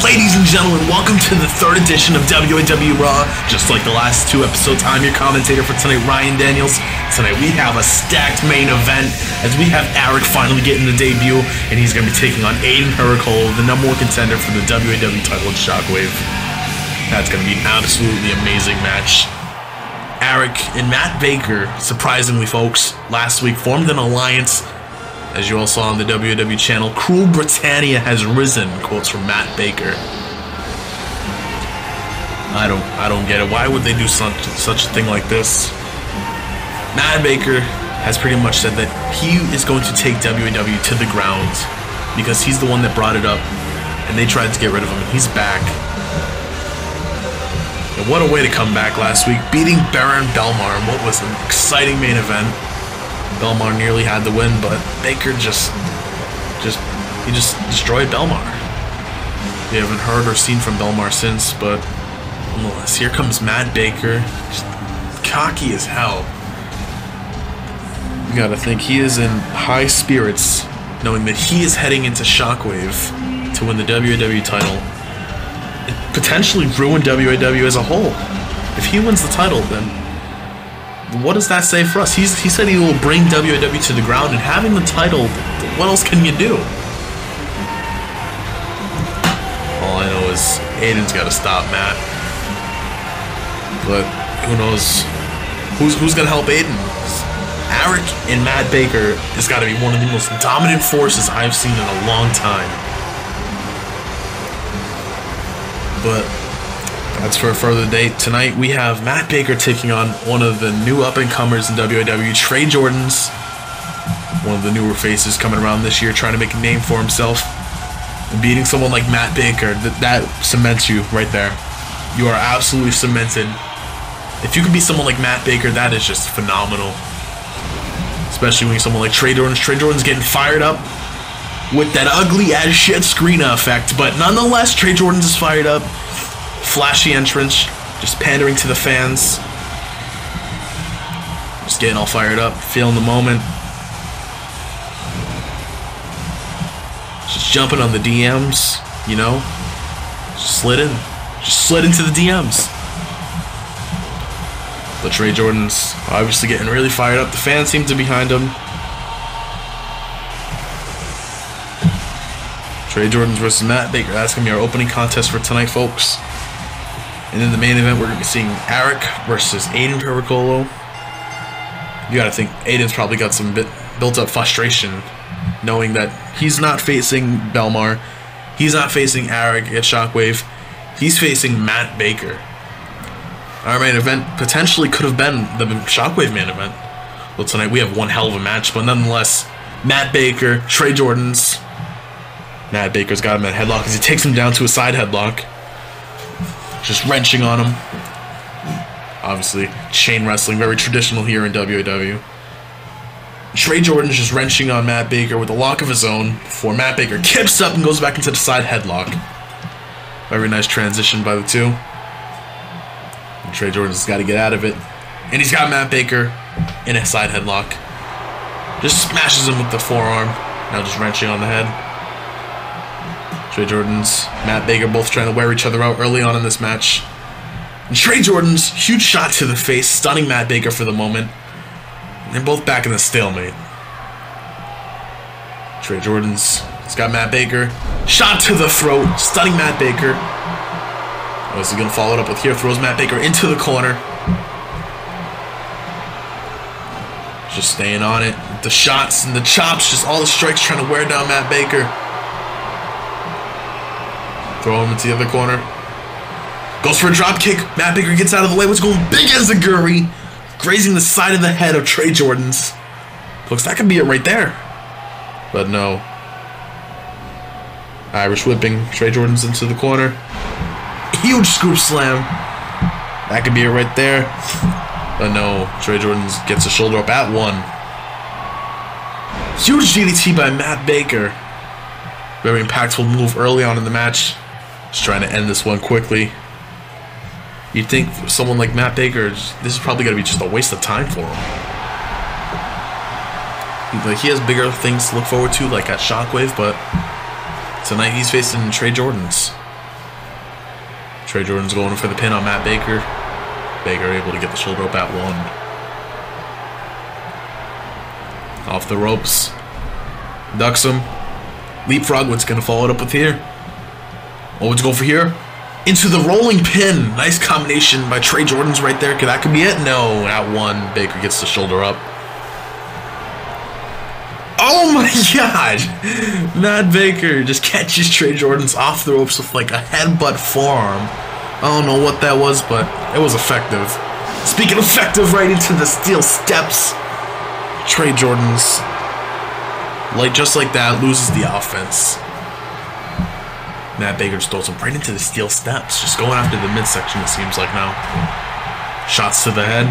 Ladies and gentlemen, welcome to the third edition of WAW Raw. Just like the last two episodes, I'm your commentator for tonight, Ryan Daniels. Tonight we have a stacked main event as we have Eric finally getting the debut, and he's going to be taking on Aiden Pericolo, the #1 contender for the WAW title at Shockwave. That's going to be an absolutely amazing match. Eric and Matt Baker, surprisingly folks, last week formed an alliance. As you all saw on the WAW channel, Cruel Britannia has risen, quotes from Matt Baker. I don't get it. Why would they do such a thing like this? Matt Baker has pretty much said that he is going to take WAW to the ground because he's the one that brought it up, and they tried to get rid of him, and he's back. And what a way to come back last week, beating Baron Belmar in what was an exciting main event. Belmar nearly had the win, but Baker just destroyed Belmar. We haven't heard or seen from Belmar since, but nonetheless, here comes Matt Baker, just cocky as hell. You gotta think he is in high spirits, knowing that he is heading into Shockwave to win the WAW title and potentially ruin WAW as a whole. If he wins the title, then what does that say for us? He said he will bring WAW to the ground, and having the title, what else can you do? All I know is Aiden's got to stop Matt. But who knows? Who's going to help Aiden? Eric and Matt Baker has got to be one of the most dominant forces I've seen in a long time. But that's for a further date. Tonight we have Matt Baker taking on one of the new up-and-comers in WAW, Trey Jordans. One of the newer faces coming around this year, trying to make a name for himself. And beating someone like Matt Baker, that cements you right there. You are absolutely cemented. If you can be someone like Matt Baker, that is just phenomenal. Especially when you're someone like Trey Jordans. Trey Jordans getting fired up with that ugly-as-shit screener effect. But nonetheless, Trey Jordans is fired up. Flashy entrance, just pandering to the fans. Just getting all fired up, feeling the moment. Just jumping on the DMs, you know? Just slid into the DMs. But Trey Jordans obviously getting really fired up. The fans seem to be behind him. Trey Jordans versus Matt Baker. That's going to be our opening contest for tonight, folks. And in the main event, we're going to be seeing Eric versus Aiden Pericolo. You got to think Aiden's probably got some built-up frustration, knowing that he's not facing Belmar, he's not facing Eric at Shockwave, he's facing Matt Baker. Our main event potentially could have been the Shockwave main event. Well, tonight we have one hell of a match, but nonetheless, Matt Baker, Trey Jordans. Matt Baker's got him in a headlock as he takes him down to a side headlock. Just wrenching on him. Obviously, chain wrestling, very traditional here in WAW. Trey Jordans just wrenching on Matt Baker with a lock of his own before Matt Baker kips up and goes back into the side headlock. Very nice transition by the two. And Trey Jordans has got to get out of it. And he's got Matt Baker in a side headlock. Just smashes him with the forearm. Now just wrenching on the head. Trey Jordans, Matt Baker both trying to wear each other out early on in this match. And Trey Jordans, huge shot to the face, stunning Matt Baker for the moment. And they're both back in the stalemate. Trey Jordans has got Matt Baker. Shot to the throat, stunning Matt Baker. What's he going to follow it up with here? Throws Matt Baker into the corner. Just staying on it. The shots and the chops, just all the strikes trying to wear down Matt Baker. Throw him into the other corner. Goes for a drop kick. Matt Baker gets out of the way. What's going big as a gurry, grazing the side of the head of Trey Jordans. Looks that could be it right there. But no. Irish whipping Trey Jordans into the corner. Huge scoop slam. That could be it right there. But no. Trey Jordans gets a shoulder up at one. Huge DDT by Matt Baker. Very impactful move early on in the match. Just trying to end this one quickly. You'd think for someone like Matt Baker, this is probably going to be just a waste of time for him. He has bigger things to look forward to, like at Shockwave, but tonight he's facing Trey Jordans. Trey Jordan's going for the pin on Matt Baker. Baker able to get the shoulder up at 1. Off the ropes. Ducks him. Leapfrog, what's going to follow it up with here? Owens go for here. Into the rolling pin. Nice combination by Trey Jordan's right there. That could be it? No, at 1. Baker gets the shoulder up. Oh my god! Matt Baker just catches Trey Jordan's off the ropes with like a headbutt forearm. I don't know what that was, but it was effective. Speaking of effective, right into the steel steps. Trey Jordan's, just like that, loses the offense. Matt Baker just throws him right into the steel steps. Just going after the midsection, it seems like now. Shots to the head.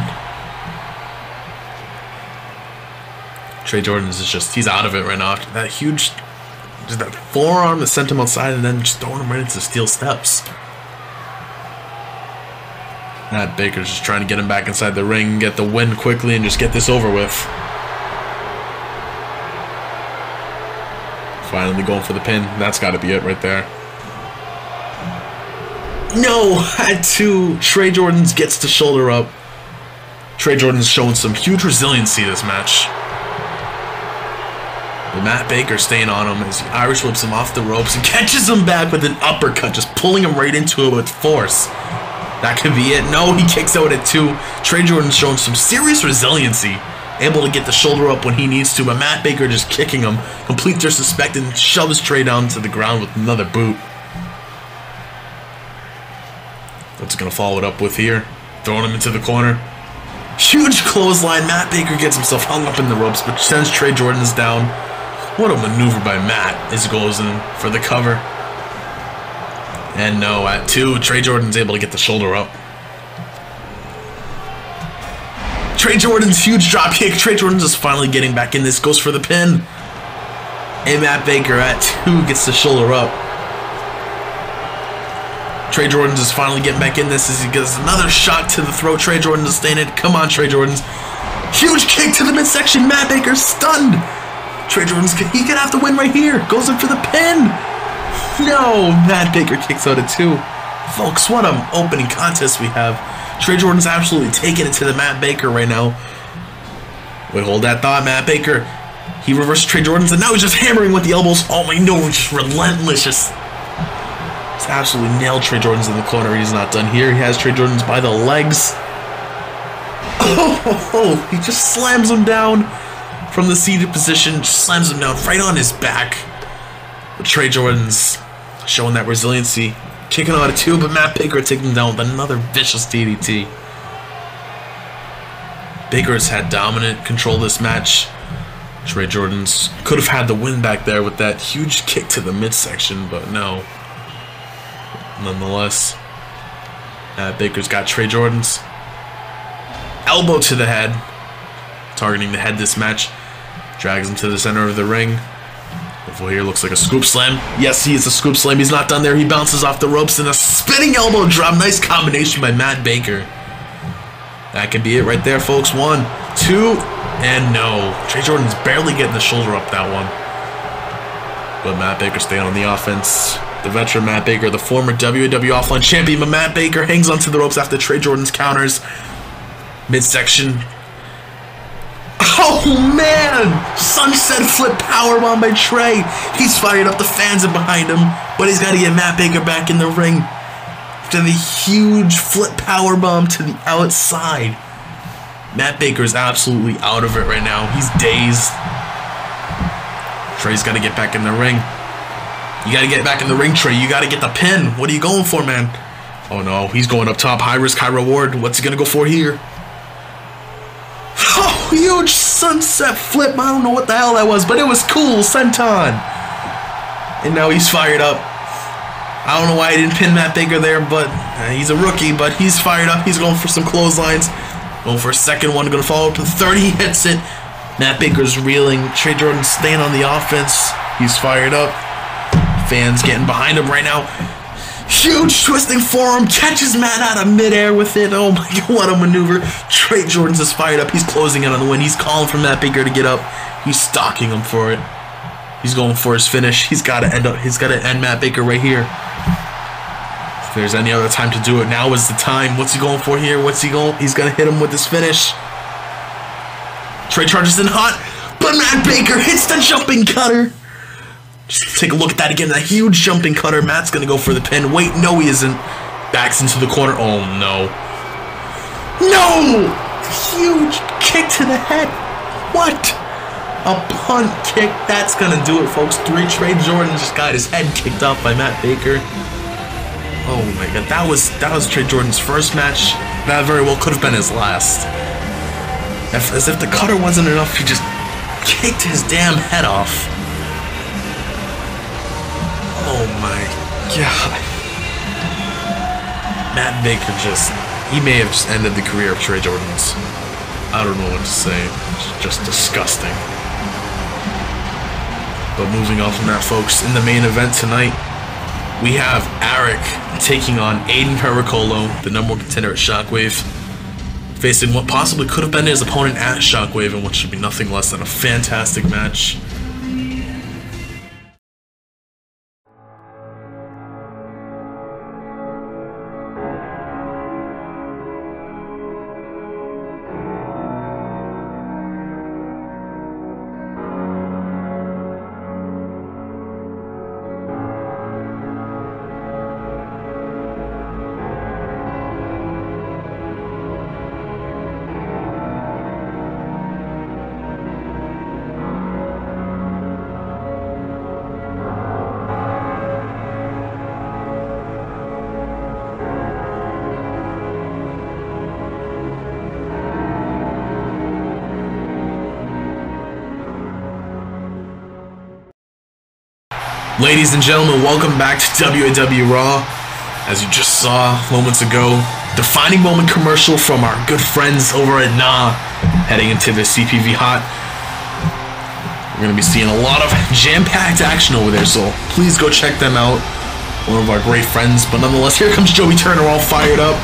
Trey Jordan is just, he's out of it right now. After that huge, just that forearm that sent him outside and then just throwing him right into the steel steps. Matt Baker's just trying to get him back inside the ring, get the win quickly, and just get this over with. Finally going for the pin. That's got to be it right there. No! At 2, Trey Jordan's gets the shoulder up. Trey Jordan's showing some huge resiliency this match. But Matt Baker staying on him as he Irish whips him off the ropes and catches him back with an uppercut, just pulling him right into it with force. That could be it. No, he kicks out at 2. Trey Jordan's showing some serious resiliency. Able to get the shoulder up when he needs to, but Matt Baker just kicking him. Complete disrespect and shoves Trey down to the ground with another boot. What's going to follow it up with here? Throwing him into the corner. Huge clothesline. Matt Baker gets himself hung up in the ropes, but sends Trey Jordan's down. What a maneuver by Matt as he goes in for the cover. And no, at 2, Trey Jordan's able to get the shoulder up. Trey Jordan's huge drop kick. Trey Jordan's just finally getting back in this. Goes for the pin. And Matt Baker at 2 gets the shoulder up. Trey Jordan's is finally getting back in this as he gets another shot to the throat. Trey Jordan's is staying in. Come on, Trey Jordan's. Huge kick to the midsection. Matt Baker's stunned. Trey Jordan's, he could have to win right here. Goes in for the pin. No, Matt Baker kicks out at 2. Folks, what an opening contest we have. Trey Jordan's absolutely taking it to the Matt Baker right now. Wait, hold that thought, Matt Baker. He reversed Trey Jordan's and now he's just hammering with the elbows. Oh my, no, just relentless. Just absolutely nailed Trey Jordan's in the corner. He's not done here. He has Trey Jordan's by the legs. Oh, he just slams him down from the seated position. Just slams him down right on his back. But Trey Jordan's showing that resiliency. Kicking out at 2, but Matt Baker taking him down with another vicious DDT. Baker's had dominant control this match. Trey Jordan's could have had the win back there with that huge kick to the midsection, but no. Nonetheless, Matt Baker's got Trey Jordan's elbow to the head, targeting the head this match. Drags him to the center of the ring. Over here looks like a scoop slam. Yes, he is a scoop slam. He's not done there. He bounces off the ropes and a spinning elbow drop. Nice combination by Matt Baker. That can be it right there, folks. 1, 2, and no. Trey Jordan's barely getting the shoulder up that one. But Matt Baker staying on the offense. The veteran Matt Baker, the former WWE Offline champion, but Matt Baker hangs onto the ropes after Trey Jordan's counters. Midsection. Oh man! Sunset flip powerbomb by Trey. He's fired up. The fans are behind him, but he's got to get Matt Baker back in the ring. After the huge flip powerbomb to the outside. Matt Baker's absolutely out of it right now. He's dazed. Trey's got to get back in the ring. You got to get back in the ring, Trey. You got to get the pin. What are you going for, man? Oh no, he's going up top. High risk, high reward. What's he going to go for here? Oh, huge sunset flip. I don't know what the hell that was, but it was cool. Senton. And now he's fired up. I don't know why he didn't pin Matt Baker there, but he's a rookie, but he's fired up. He's going for some clotheslines. Going for a second one. Going to follow up to 30. He hits it. Matt Baker's reeling. Trey Jordan staying on the offense. He's fired up. Fans getting behind him right now. Huge twisting forearm. Catches Matt out of midair with it. Oh my god, what a maneuver. Trey Jordan's is fired up. He's closing in on the win. He's calling for Matt Baker to get up. He's stalking him for it. He's going for his finish. He's got to end Matt Baker right here. there's any other time to do it, now is the time. What's he going for here? He's gonna hit him with his finish. Trey charges in hot, but Matt Baker hits the jumping cutter. Just take a look at that again, that huge jumping cutter. Matt's gonna go for the pin. Wait, no he isn't. Backs into the corner. Oh no. No! Huge kick to the head. What? A punt kick. That's gonna do it, folks. Trey Jordan just got his head kicked off by Matt Baker. Oh my god, that was Trey Jordan's first match. That very well could have been his last. As if the cutter wasn't enough, he just kicked his damn head off. Oh my god. Matt Baker he may have just ended the career of Trey Jordan's. I don't know what to say. It's just disgusting. But moving on from that, folks, in the main event tonight, we have Eric taking on Aiden Pericolo, the #1 contender at Shockwave, facing what possibly could have been his opponent at Shockwave in what should be nothing less than a fantastic match. Ladies and gentlemen, welcome back to WAW Raw. As you just saw moments ago, defining moment commercial from our good friends over at Nah, heading into the CPV Hot. We're going to be seeing a lot of jam-packed action over there, so please go check them out. One of our great friends, but nonetheless, here comes Joey Turner all fired up.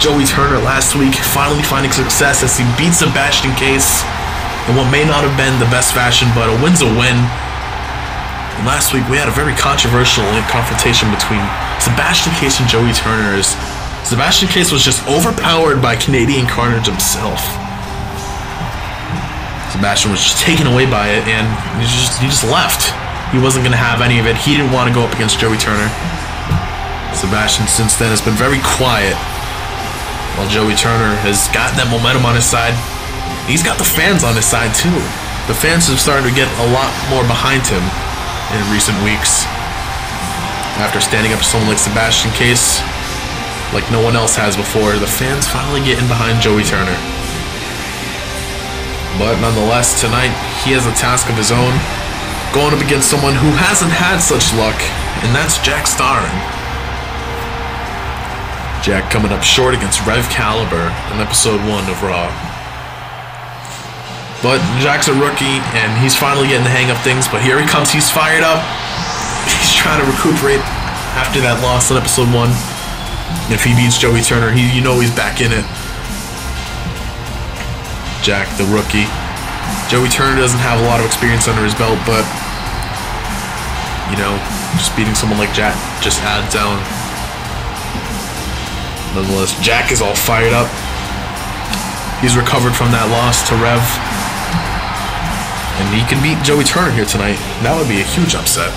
Joey Turner last week finally finding success as he beats Sebastian Case in what may not have been the best fashion, but a win's a win. And last week we had a very controversial confrontation between Sebastian Case and Joey Turner, as Sebastian Case was just overpowered by Canadian Carnage himself. Sebastian was just taken away by it, and he just left. He wasn't going to have any of it. He didn't want to go up against Joey Turner. Sebastian since then has been very quiet, while Joey Turner has got that momentum on his side. He's got the fans on his side too. The fans have started to get a lot more behind him in recent weeks, after standing up to someone like Sebastian Case like no one else has before. The fans finally getting behind Joey Turner. But nonetheless, tonight he has a task of his own, going up against someone who hasn't had such luck, and that's Jack Starring. Jack coming up short against Rev Caliber in episode 1 of Raw. But Jack's a rookie, and he's finally getting the hang of things, but here he comes, he's fired up. He's trying to recuperate after that loss in episode 1. If he beats Joey Turner, you know he's back in it. Jack, the rookie. Joey Turner doesn't have a lot of experience under his belt, but, you know, just beating someone like Jack just adds on. Nonetheless, Jack is all fired up. He's recovered from that loss to Rev, and he can beat Joey Turner here tonight. That would be a huge upset.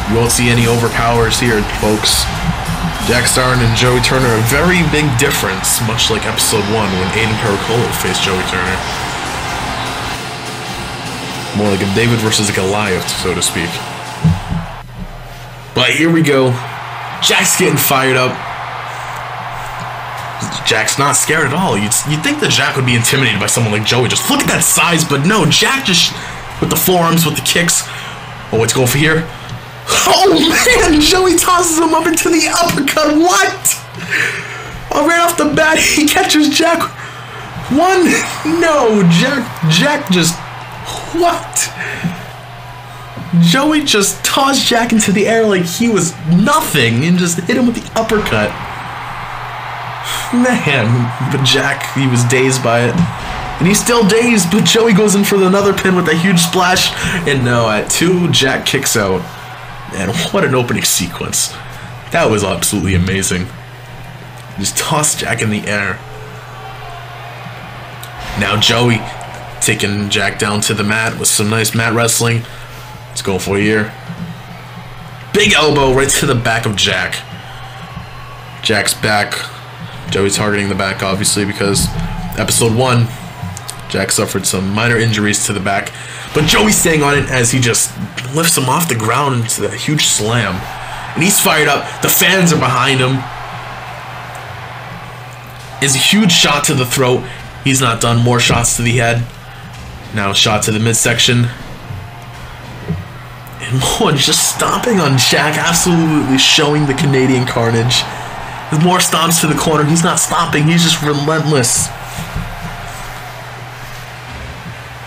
You won't see any overpowers here, folks. Jack Starrin and Joey Turner, a very big difference, much like episode 1 when Aiden Pericolo faced Joey Turner. More like a David versus a Goliath, so to speak. But here we go. Jack's getting fired up. Jack's not scared at all. You'd think that Jack would be intimidated by someone like Joey. Just look at that size, but no, Jack just, with the forearms, with the kicks. Oh, what's going for here? Oh man, Joey tosses him up into the uppercut. What? Oh, right off the bat, he catches Jack. One, no, Jack just, what? Joey just tossed Jack into the air like he was nothing and just hit him with the uppercut. Man, but Jack, he was dazed by it. And he's still dazed, but Joey goes in for another pin with a huge splash. And no, at 2, Jack kicks out. And what an opening sequence. That was absolutely amazing. Just tossed Jack in the air. Now Joey taking Jack down to the mat with some nice mat wrestling. Let's go for here. Big elbow right to the back of Jack. Jack's back. Joey targeting the back, obviously, because episode 1, Jack suffered some minor injuries to the back. But Joey's staying on it as he just lifts him off the ground into that huge slam. And he's fired up. The fans are behind him. Is a huge shot to the throat. He's not done. More shots to the head. Now a shot to the midsection. And more just stomping on Jack. Absolutely showing the Canadian carnage. There's more stomps to the corner. He's not stopping. He's just relentless.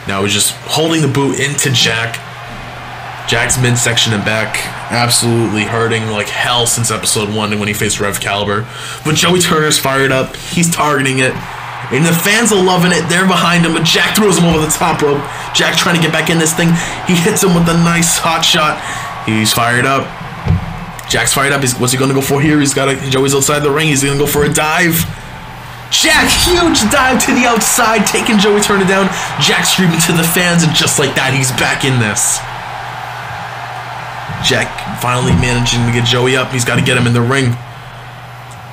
Now he's just holding the boot into Jack. Jack's midsection and back absolutely hurting like hell since episode 1 when he faced Rev Caliber. But Joey Turner's fired up. He's targeting it. And the fans are loving it. They're behind him. But Jack throws him over the top rope. Jack trying to get back in this thing. He hits him with a nice hot shot. He's fired up. Jack's fired up. What's he going to go for here? Joey's outside the ring. He's going to go for a dive. Jack, huge dive to the outside, taking Joey Turner down. Jack screaming to the fans, and just like that, he's back in this. Jack finally managing to get Joey up. He's got to get him in the ring.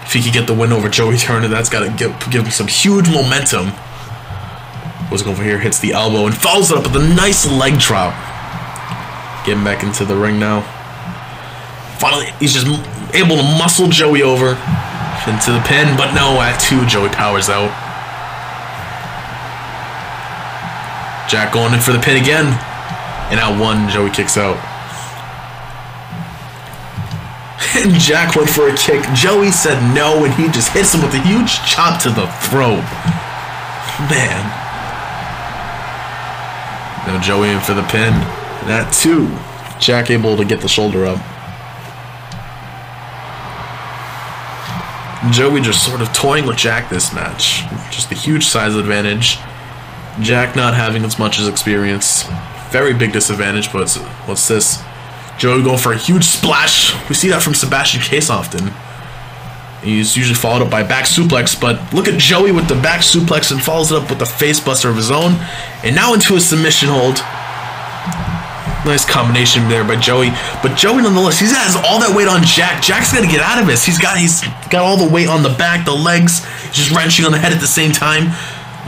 If he could get the win over Joey Turner, that's got to give him some huge momentum. What's going for here? Hits the elbow and follows it up with a nice leg drop. Getting back into the ring now. Finally, he's just able to muscle Joey over into the pin, but no, at 2, Joey powers out. Jack going in for the pin again. And at 1, Joey kicks out. And Jack went for a kick. Joey said no, and he just hits him with a huge chop to the throat. Man. Now Joey in for the pin. And at 2, Jack able to get the shoulder up. Joey just sort of toying with Jack this match. Just a huge size advantage. Jack not having as much as experience. Very big disadvantage, but what's this? Joey going for a huge splash. We see that from Sebastian Kiilstofte. He's usually followed up by a back suplex, but look at Joey with the back suplex and follows it up with the face buster of his own. And now into a submission hold. Nice combination there by Joey. But Joey, nonetheless, he has all that weight on Jack. Jack's got to get out of this. He's got all the weight on the back, the legs. He's just wrenching on the head at the same time.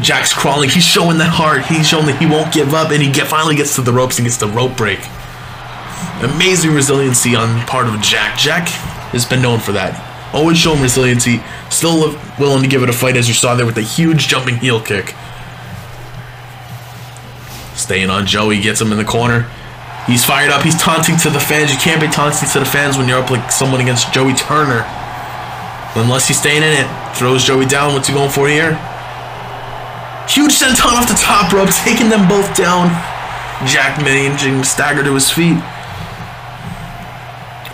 Jack's crawling. He's showing that heart. He's showing that he won't give up. And he finally gets to the ropes and gets the rope break. Amazing resiliency on part of Jack. Jack has been known for that. Always showing resiliency. Still willing to give it a fight, as you saw there with the huge jumping heel kick. Staying on Joey. Gets him in the corner. He's fired up. He's taunting to the fans. You can't be taunting to the fans when you're up like someone against Joey Turner. Unless he's staying in it. Throws Joey down. What's he going for here? Huge senton off the top rope. Taking them both down. Jack managing to stagger to his feet.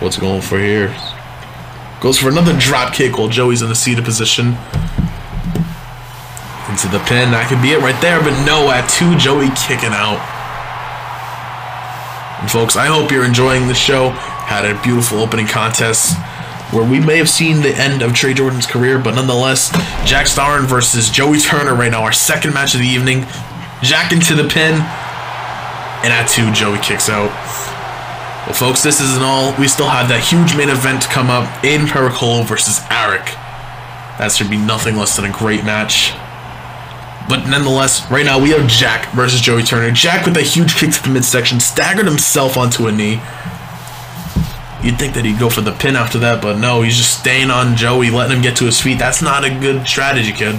What's he going for here? Goes for another drop kick while Joey's in the seated position. Into the pin. That could be it right there. But no, at 2, Joey kicking out. And folks, I hope you're enjoying the show. Had a beautiful opening contest where we may have seen the end of Trey Jordan's career, but nonetheless, Jack Starrin versus Joey Turner right now, our second match of the evening. Jack into the pin, and at 2, Joey kicks out. Well, folks, this isn't all. We still have that huge main event to come up. Aiden Pericolo versus Eric. That should be nothing less than a great match. But nonetheless, right now we have Jack versus Joey Turner. Jack with a huge kick to the midsection, staggered himself onto a knee. You'd think that he'd go for the pin after that, but no, he's just staying on Joey, letting him get to his feet. That's not a good strategy, kid.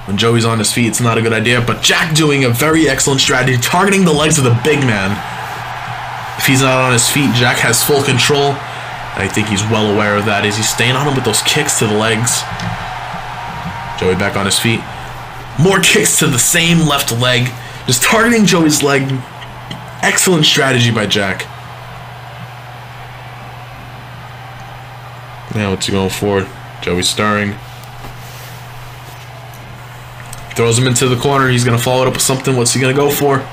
When Joey's on his feet, it's not a good idea, but Jack doing a very excellent strategy, targeting the legs of the big man. If he's not on his feet, Jack has full control. I think he's well aware of that as he's staying on him with those kicks to the legs. Joey back on his feet. More kicks to the same left leg. Just targeting Joey's leg. Excellent strategy by Jack. Now what's he going for? Joey Starring. Throws him into the corner. He's going to follow it up with something. What's he going to go for?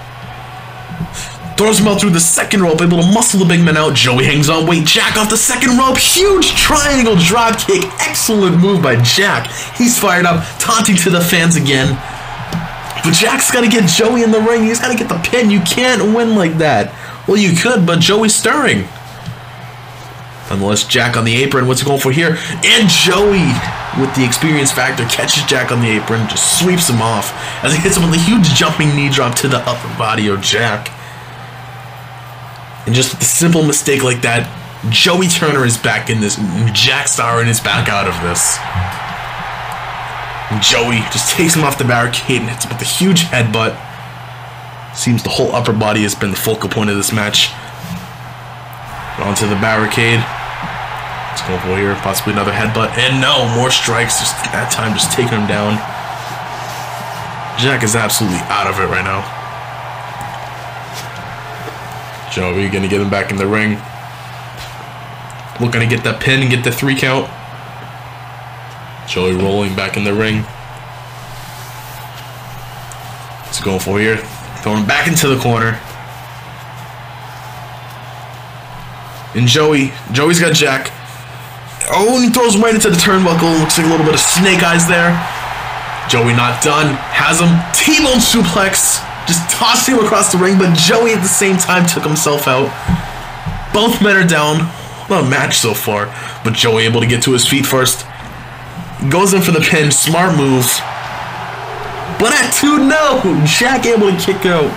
Throws him out through the second rope, able to muscle the big man out. Joey hangs on. Wait, Jack off the second rope. Huge triangle drop kick. Excellent move by Jack. He's fired up, taunting to the fans again. But Jack's got to get Joey in the ring. He's got to get the pin. You can't win like that. Well, you could, but Joey's stirring. Nonetheless, Jack on the apron. What's he going for here? And Joey, with the experience factor, catches Jack on the apron, just sweeps him off as he hits him with a huge jumping knee drop to the upper body of Jack. And just with a simple mistake like that, Joey Turner is back in this, and Jack Starrin is back out of this. And Joey just takes him off the barricade and hits him with a huge headbutt. Seems the whole upper body has been the focal point of this match. Onto the barricade. Let's go for here. Possibly another headbutt. And no, more strikes. Just that time, just taking him down. Jack is absolutely out of it right now. Joey gonna get him back in the ring. Looking to get that pin and get the 3 count. Joey rolling back in the ring. Let's go for here. Throwing him back into the corner. And Joey's got Jack. Oh, and he throws him right into the turnbuckle. Looks like a little bit of snake eyes there. Joey not done. Has him. T-bone suplex. Just tossed him across the ring, but Joey at the same time took himself out. Both men are down. What a match so far. But Joey able to get to his feet first. Goes in for the pin. Smart moves. But at 2, no. Jack able to kick out.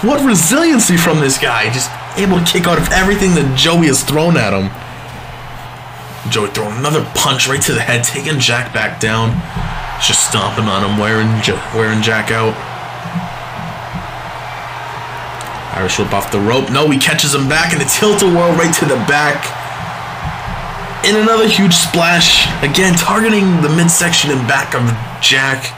What resiliency from this guy. Just able to kick out of everything that Joey has thrown at him. Joey throwing another punch right to the head, taking Jack back down. Just stomping on him, wearing Jack out. Irish whip off the rope. No, he catches him back in a tilt-a-whirl right to the back. And another huge splash. Again, targeting the midsection and back of Jack.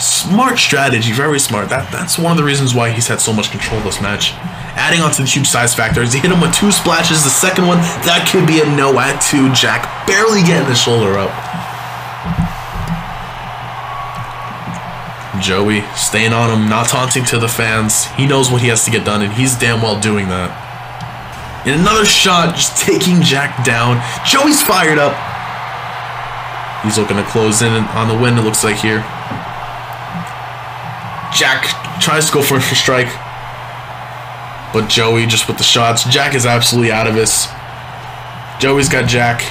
Smart strategy, very smart. That's one of the reasons why he's had so much control this match. Adding on to the huge size factor, as he hit him with 2 splashes. The second one, that could be a no at 2. Jack barely getting the shoulder up. Joey staying on him, not taunting to the fans. He knows what he has to get done, and he's damn well doing that. And another shot, just taking Jack down. Joey's fired up. He's looking to close in on the win, it looks like here. Jack tries to go for a strike, but Joey just with the shots. Jack is absolutely out of this. Joey's got Jack.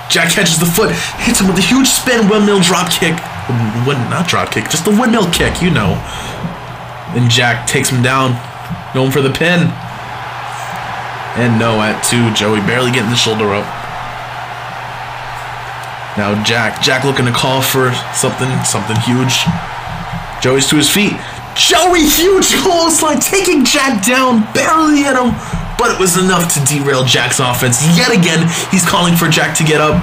Jack catches the foot, hits him with a huge spin windmill drop kick. Not drop kick, just the windmill kick, you know. And Jack takes him down, going for the pin. And no at 2. Joey barely getting the shoulder up. Now Jack looking to call for something huge. Joey's to his feet. Joey, huge clothesline, taking Jack down, barely hit him, but it was enough to derail Jack's offense. Yet again, he's calling for Jack to get up.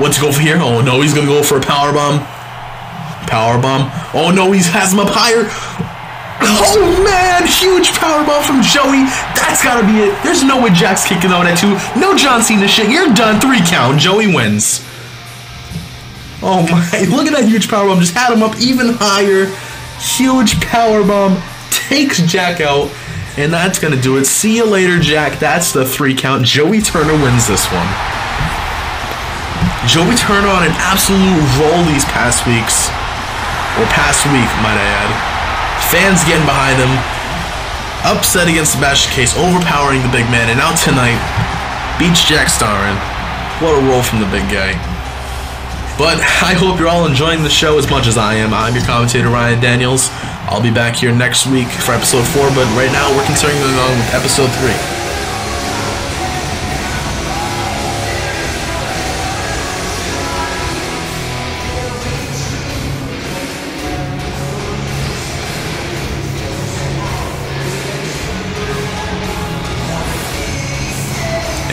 What's to go for here? Oh no, he's gonna go for a powerbomb. Powerbomb. Oh no, he has him up higher. Oh man, huge powerbomb from Joey. That's gotta be it. There's no way Jack's kicking out at 2. No John Cena shit. You're done. 3 count. Joey wins. Oh my, look at that huge powerbomb. Just had him up even higher. Huge powerbomb. Takes Jack out. And that's going to do it. See you later, Jack. That's the 3 count. Joey Turner wins this one. Joey Turner on an absolute roll these past weeks. Or past week, might I add. Fans getting behind him. Upset against Sebastian Case. Overpowering the big man. And now tonight, beats Jack Starrin. What a roll from the big guy. But I hope you're all enjoying the show as much as I am. I'm your commentator, Ryan Daniels. I'll be back here next week for episode 4, but right now we're continuing on with episode 3.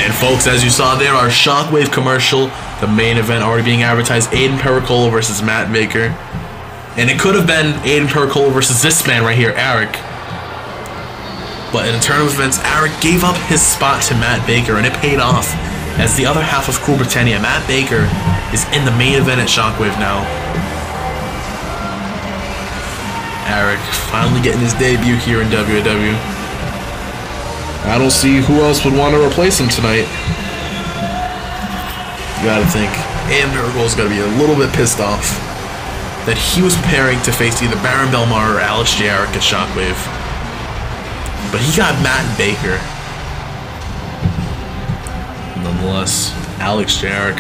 And folks, as you saw there, our Shockwave commercial, the main event already being advertised, Aiden Pericolo versus Matt Baker. And it could have been Aiden Pericolo versus this man right here, Eric. But in a turn of events, Eric gave up his spot to Matt Baker, and it paid off. As the other half of Cool Britannia, Matt Baker is in the main event at Shockwave now. Eric Eric finally getting his debut here in WWE. I don't see who else would want to replace him tonight. You gotta think, Aiden Pericolo's gotta be a little bit pissed off that he was preparing to face either Baron Belmar or Alex J. Eric at Shockwave. But he got Matt Baker. Nonetheless, Alex J. Eric,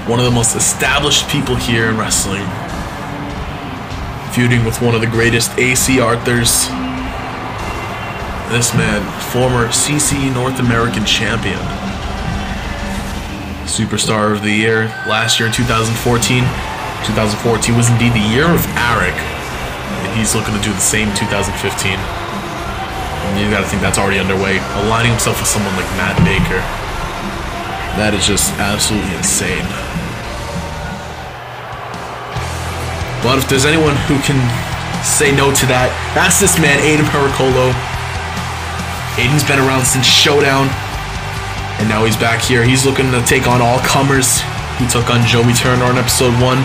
one of the most established people here in wrestling, feuding with one of the greatest AC Arthurs. This man, former CC North American champion, Superstar of the Year last year in 2014. 2014 was indeed the year of Eric, and he's looking to do the same 2015. And you gotta think that's already underway, aligning himself with someone like Matt Baker. That is just absolutely insane. But if there's anyone who can say no to that, that's this man, Aiden Pericolo. Aiden's been around since Showdown, and now he's back here. He's looking to take on all comers. He took on Joey Turner on episode 1.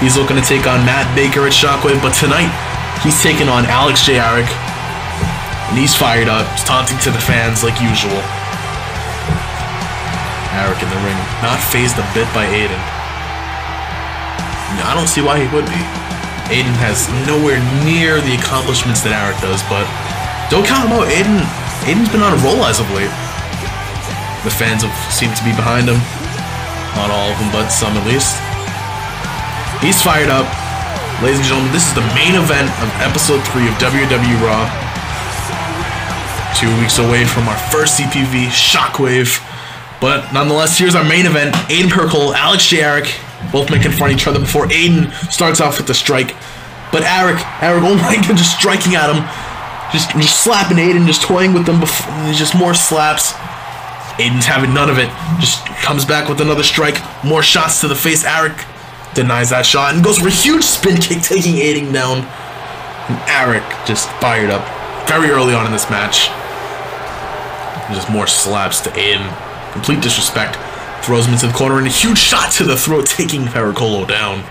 He's looking to take on Matt Baker at Shockwave, but tonight he's taking on Alex J. Eric, and he's fired up, taunting to the fans like usual. Eric in the ring, not fazed a bit by Aiden. I don't see why he would be. Aiden has nowhere near the accomplishments that Eric does, but don't count him out. Aiden's been on a roll as of late. The fans seem to be behind him. Not all of them, but some at least. He's fired up. Ladies and gentlemen, this is the main event of episode 3 of WWE Raw. 2 weeks away from our first CPV, Shockwave. But nonetheless, here's our main event. Aiden Pericolo, Alex J. Eric, both making fun of each other before Aiden starts off with the strike. But Eric, oh my god, just striking at him. Just slapping Aiden, just toying with them before, just more slaps. Aiden's having none of it. Just comes back with another strike. More shots to the face. Eric denies that shot and goes for a huge spin kick, taking Aiden down. And Eric just fired up very early on in this match. And just more slaps to Aiden. Complete disrespect. Throws him into the corner and a huge shot to the throat, taking Pericolo down.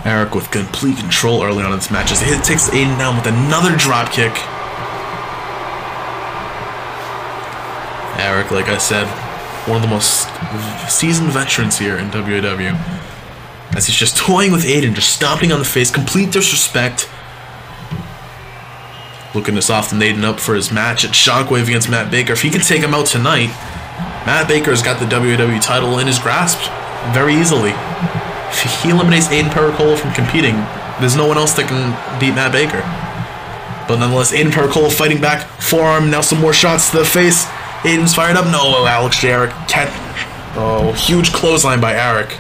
Eric with complete control early on in this match as he takes Aiden down with another drop kick. Eric, like I said, one of the most seasoned veterans here in WAW, as he's just toying with Aiden, just stomping on the face, complete disrespect. Looking to soften Aiden up for his match at Shockwave against Matt Baker. If he can take him out tonight, Matt Baker's got the WWE title in his grasp very easily. If he eliminates Aiden Pericolo from competing, there's no one else that can beat Matt Baker. But nonetheless, Aiden Pericolo fighting back, forearm, now some more shots to the face. Aiden's fired up. No, Alex J. Eric. Oh, huge clothesline by Eric.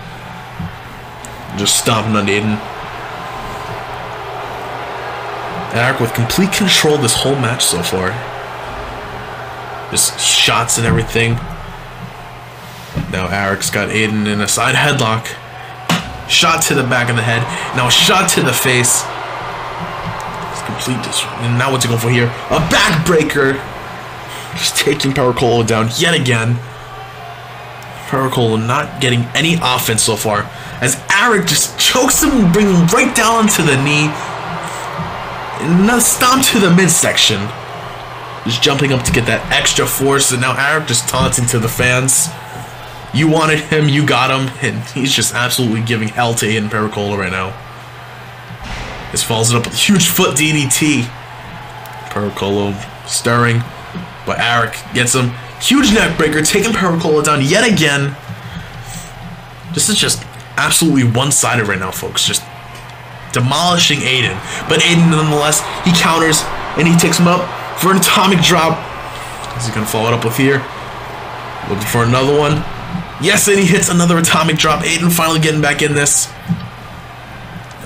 Just stomping on Aiden. Eric with complete control this whole match so far. Just shots and everything. Now Eric's got Aiden in a side headlock. Shot to the back of the head. Now a shot to the face. It's complete disrespect. And now what's he going for here? A backbreaker. Just taking Pericolo down yet again. Pericolo not getting any offense so far, as Eric just chokes him, bringing him right down to the knee. And now stomp to the midsection. Just jumping up to get that extra force, and now Eric just taunting to the fans. You wanted him, you got him, and he's just absolutely giving hell to Aiden Pericolo right now. This follows it up with a huge foot DDT. Pericolo stirring. But Eric gets him. Huge neck breaker, taking Pericolo down yet again. This is just absolutely one-sided right now, folks. Just demolishing Aiden. But Aiden, nonetheless, he counters, and he takes him up for an atomic drop. Is he going to follow it up with here? Looking for another one. Yes, and he hits another atomic drop. Aiden finally getting back in this.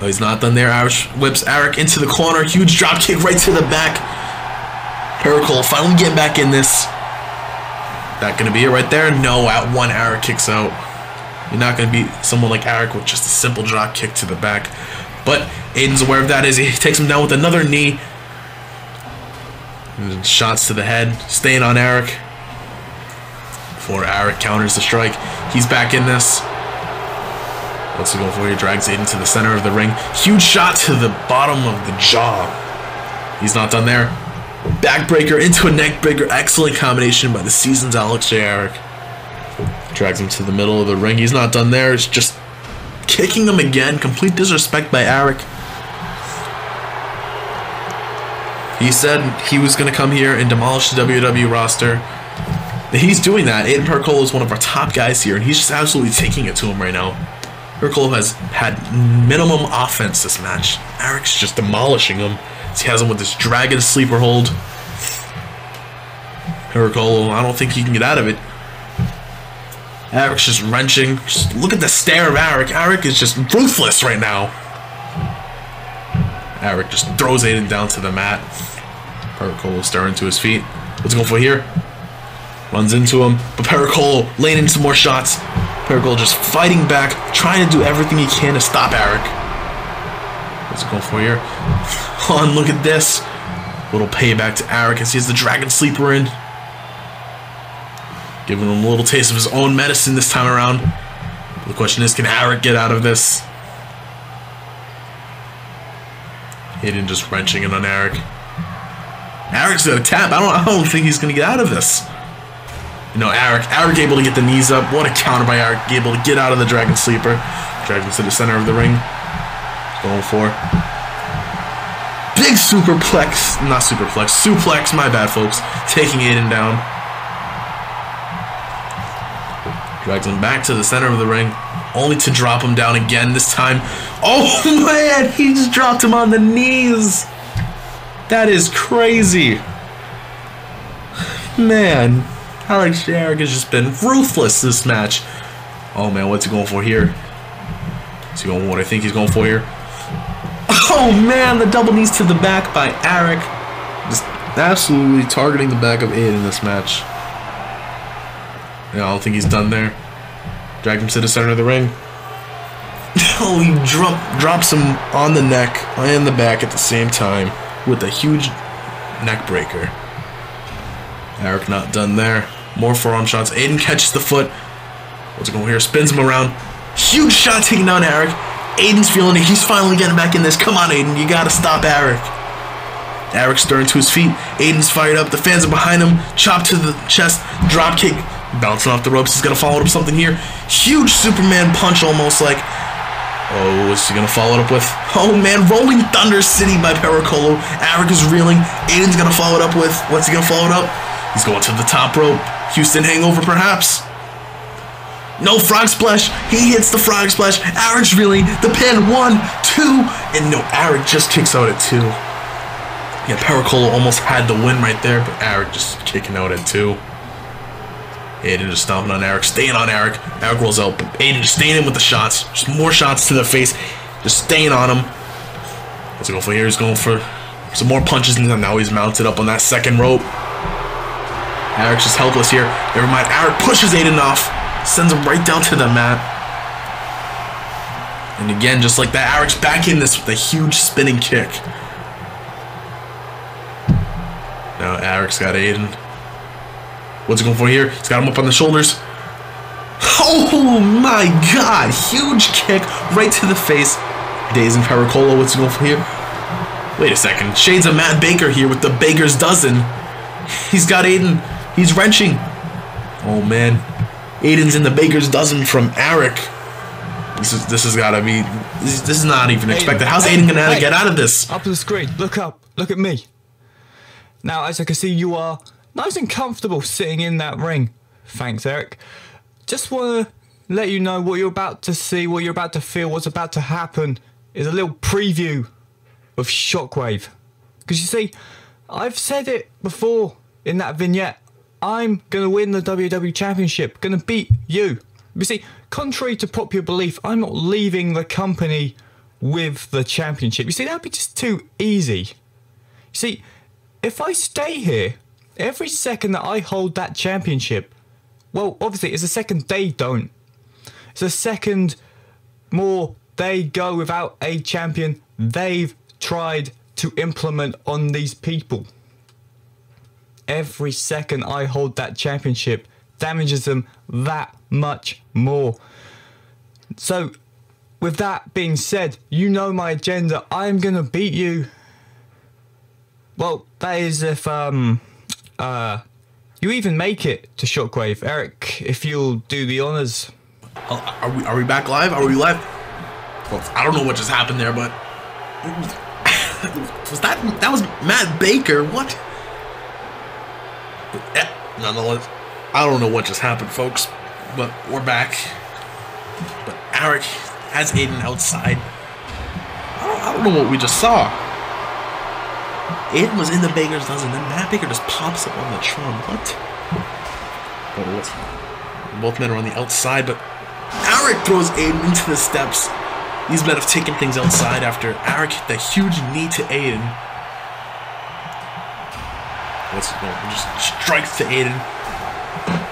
Oh, he's not done there. Irish whips Eric into the corner. Huge drop kick right to the back. Pericolo finally getting back in this. That gonna be it right there? No, at one, Eric kicks out. You're not gonna beat someone like Eric with just a simple drop kick to the back. But Aiden's aware of that as he takes him down with another knee. And shots to the head, staying on Eric. Before Eric counters the strike. He's back in this. What's he going for? He drags Aiden to the center of the ring. Huge shot to the bottom of the jaw. He's not done there. Backbreaker into a neckbreaker. Excellent combination by the season's Alex J. Eric. Drags him to the middle of the ring. He's not done there. It's just kicking him again. Complete disrespect by Eric. He said he was going to come here and demolish the WWE roster. He's doing that. Aiden Percolo is one of our top guys here, and he's just absolutely taking it to him right now. Percolo has had minimum offense this match. Eric's just demolishing him. He has him with this dragon sleeper hold. Percolo, I don't think he can get out of it. Eric's just wrenching. Just look at the stare of Eric. Eric is just ruthless right now. Eric just throws Aiden down to the mat. Percolo staring to his feet. What's he going for here? Runs into him, but Percolo laying in some more shots. Percolo just fighting back, trying to do everything he can to stop Eric. What's he going for here? Oh, and look at this. Little payback to Eric as he has the Dragon Sleeper in. Giving him a little taste of his own medicine this time around. The question is, can Eric get out of this? Aiden just wrenching it on Eric. Eric's gonna tap. I don't think he's gonna get out of this. You know, Eric able to get the knees up. What a counter by Eric, able to get out of the Dragon Sleeper. Drags him to the center of the ring. Going for big superplex, not superplex, suplex. My bad, folks. Taking Aiden down. Drags him back to the center of the ring, only to drop him down again this time. Oh man, he just dropped him on the knees. That is crazy. Man, Alex J. Eric has just been ruthless this match. Oh man, what's he going for here? Is he going for what I think he's going for here? Oh man, the double knees to the back by Eric. Just absolutely targeting the back of Aiden in this match. Yeah, I don't think he's done there. Drag him to the center of the ring. Oh, he drops him on the neck and the back at the same time with a huge neck breaker. Eric not done there. More forearm shots. Aiden catches the foot. What's he going here? Spins him around. Huge shot taking down Eric. Aiden's feeling it. He's finally getting back in this. Come on, Aiden. You gotta stop Eric. Eric's stirring to his feet. Aiden's fired up. The fans are behind him. Chop to the chest. Drop kick. Bouncing off the ropes. He's gonna follow it up something here. Huge Superman punch almost like. Oh, what's he gonna follow it up with? Oh man, Rolling Thunder City by Percolo. Eric is reeling. Aiden's gonna follow it up with. What's he gonna follow it up? He's going to the top rope. Houston hangover perhaps. No, frog splash. He hits the frog splash. Eric's reeling. The pin. 1, 2, and no, Eric just kicks out at 2. Yeah, Percolo almost had the win right there, but Eric just kicking out at 2. Aiden just stomping on Eric, staying on Eric. Eric rolls out, but Aiden just staying in with the shots. Just more shots to the face, just staying on him. What's he going for here? He's going for some more punches, and now he's mounted up on that second rope. Eric's just helpless here. Never mind, Eric pushes Aiden off, sends him right down to the mat. And again, just like that, Eric's back in this with a huge spinning kick. Now Eric's got Aiden. What's he going for here? He's got him up on the shoulders. Oh my god! Huge kick right to the face. Dazing Percolo. What's he going for here? Wait a second. Shades of Matt Baker here with the Baker's Dozen. He's got Aiden. He's wrenching. Oh man. Aiden's in the Baker's Dozen from Eric. This has got to be. This is not even expected. How's Aiden gonna get out of this? Up to the screen. Look up. Look at me. Now, as I can see, you are nice and comfortable sitting in that ring. Thanks, Eric. Just want to let you know what you're about to see, what you're about to feel, what's about to happen is a little preview of Shockwave. Because you see, I've said it before in that vignette. I'm going to win the WWE Championship. Going to beat you. You see, contrary to popular belief, I'm not leaving the company with the championship. You see, that would be just too easy. You see, if I stay here, every second that I hold that championship, well, obviously, it's a second they don't. It's a second more they go without a champion they've tried to implement on these people. Every second I hold that championship damages them that much more. So, with that being said, you know my agenda. I'm gonna beat you. Well, that is if you even make it to Shockwave. Eric, if you'll do the honors. Are we back live? Are we live? Well, I don't know what just happened there, but was that was Matt Baker? What? Nonetheless, I don't know what just happened, folks, but we're back. But Eric has Aiden outside. I don't know what we just saw. Aiden was in the Baker's dozen, then Matt Baker just pops up on the Tron. What? Both men are on the outside, but Eric throws Aiden into the steps. These men have taken things outside after Eric hit the huge knee to Aiden. Just strikes to Aiden.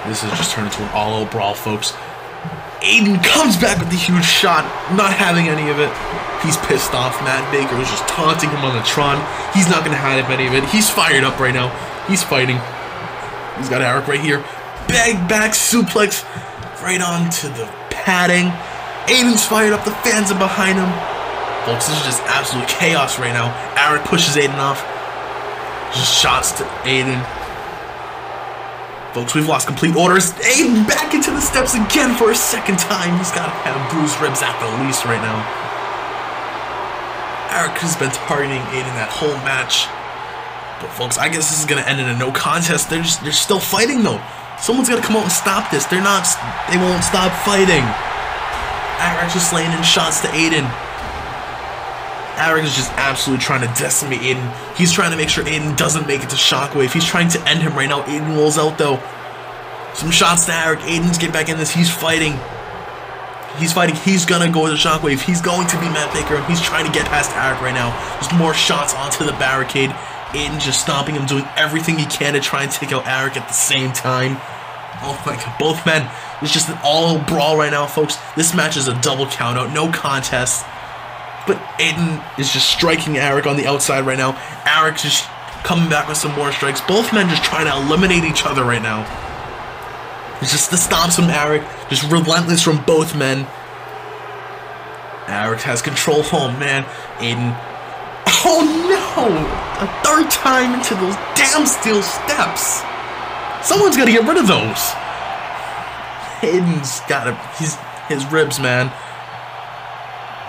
This has just turned into an all-out brawl, folks. Aiden comes back with the huge shot, not having any of it. He's pissed off. Matt Baker was just taunting him on the Tron. He's not going to have any of it. He's fired up right now. He's fighting. He's got Eric right here. Bag back suplex right onto the padding. Aiden's fired up. The fans are behind him. Folks, this is just absolute chaos right now. Eric pushes Aiden off. Just shots to Aiden. Folks, we've lost complete orders. Aiden back into the steps again for a second time. He's got to have bruised ribs at the least right now. Eric has been targeting Aiden that whole match. But folks, I guess this is going to end in a no contest. They're still fighting though. Someone's got to come out and stop this. They won't stop fighting. Eric's just laying in shots to Aiden. Eric is just absolutely trying to decimate Aiden. He's trying to make sure Aiden doesn't make it to Shockwave. He's trying to end him right now. Aiden rolls out though. Some shots to Eric. Aiden's getting back in this. He's fighting. He's fighting. He's gonna go to Shockwave. He's going to be Matt Baker. He's trying to get past Eric right now. Just more shots onto the barricade. Aiden just stomping him, doing everything he can to try and take out Eric at the same time. Oh my god, both men. It's just an all-out brawl right now, folks. This match is a double countout, no contest. But Aiden is just striking Eric on the outside right now. Eric's just coming back with some more strikes. Both men just trying to eliminate each other right now. It's just the stomps from Eric, just relentless from both men. Eric has control. Oh man, Aiden. Oh no! A third time into those damn steel steps. Someone's got to get rid of those. Aiden's got his ribs, man.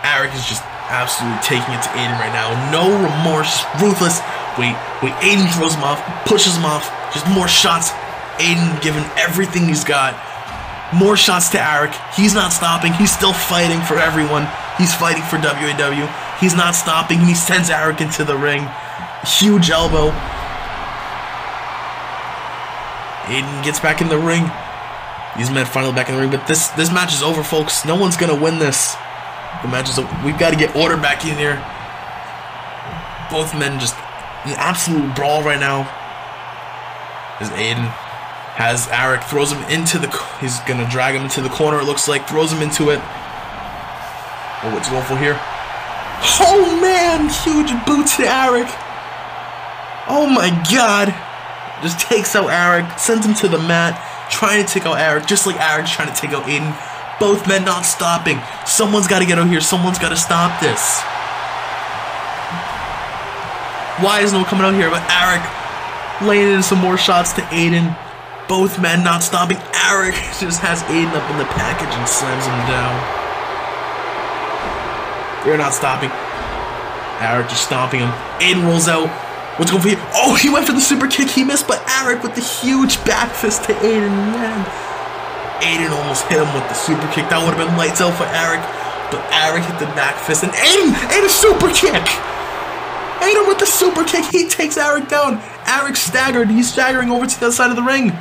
Eric is just absolutely taking it to Aiden right now. No remorse, ruthless. Wait, Aiden throws him off, pushes him off. Just more shots. Aiden giving everything he's got. More shots to Eric. He's not stopping. He's still fighting for everyone. He's fighting for WAW. He's not stopping. He sends Eric into the ring. Huge elbow. Aiden gets back in the ring. These men finally back in the ring, but this match is over, folks. No one's gonna win this. The match is over. We've got to get order back in here. Both men just an absolute brawl right now. As Aiden has Eric, throws him into the. He's gonna drag him into the corner. It looks like throws him into it. Oh, what's going for here? Oh man, huge boot to Eric. Oh my god. Just takes out Eric, sends him to the mat, trying to take out Eric, just like Eric's trying to take out Aiden. Both men not stopping. Someone's got to get out here. Someone's got to stop this. Why is no one coming out here? But Eric laying in some more shots to Aiden. Both men not stopping. Eric just has Aiden up in the package and slams him down. They're not stopping. Eric just stomping him. Aiden rolls out. What's going for here? Oh, he went for the super kick. He missed, but Eric with the huge back fist to Aiden. Man. Aiden almost hit him with the super kick. That would have been lights out for Eric. But Eric hit the back fist. And Aiden super kick. Aiden with the super kick. He takes Eric down. Eric's staggered. He's staggering over to the other side of the ring.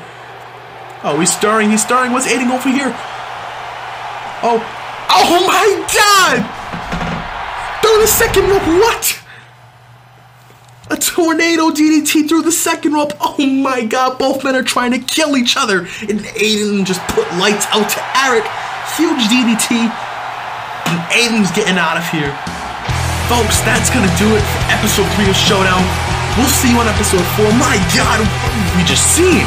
Oh, he's stirring. He's stirring. What's Aiden going for here? Oh my god! Through the second rope. What? A tornado DDT through the second rope. Oh my god, both men are trying to kill each other. And Aiden just put lights out to Eric. Huge DDT. And Aiden's getting out of here. Folks, that's going to do it for episode 3 of Showdown. We'll see you on episode 4. My god, what have we just seen?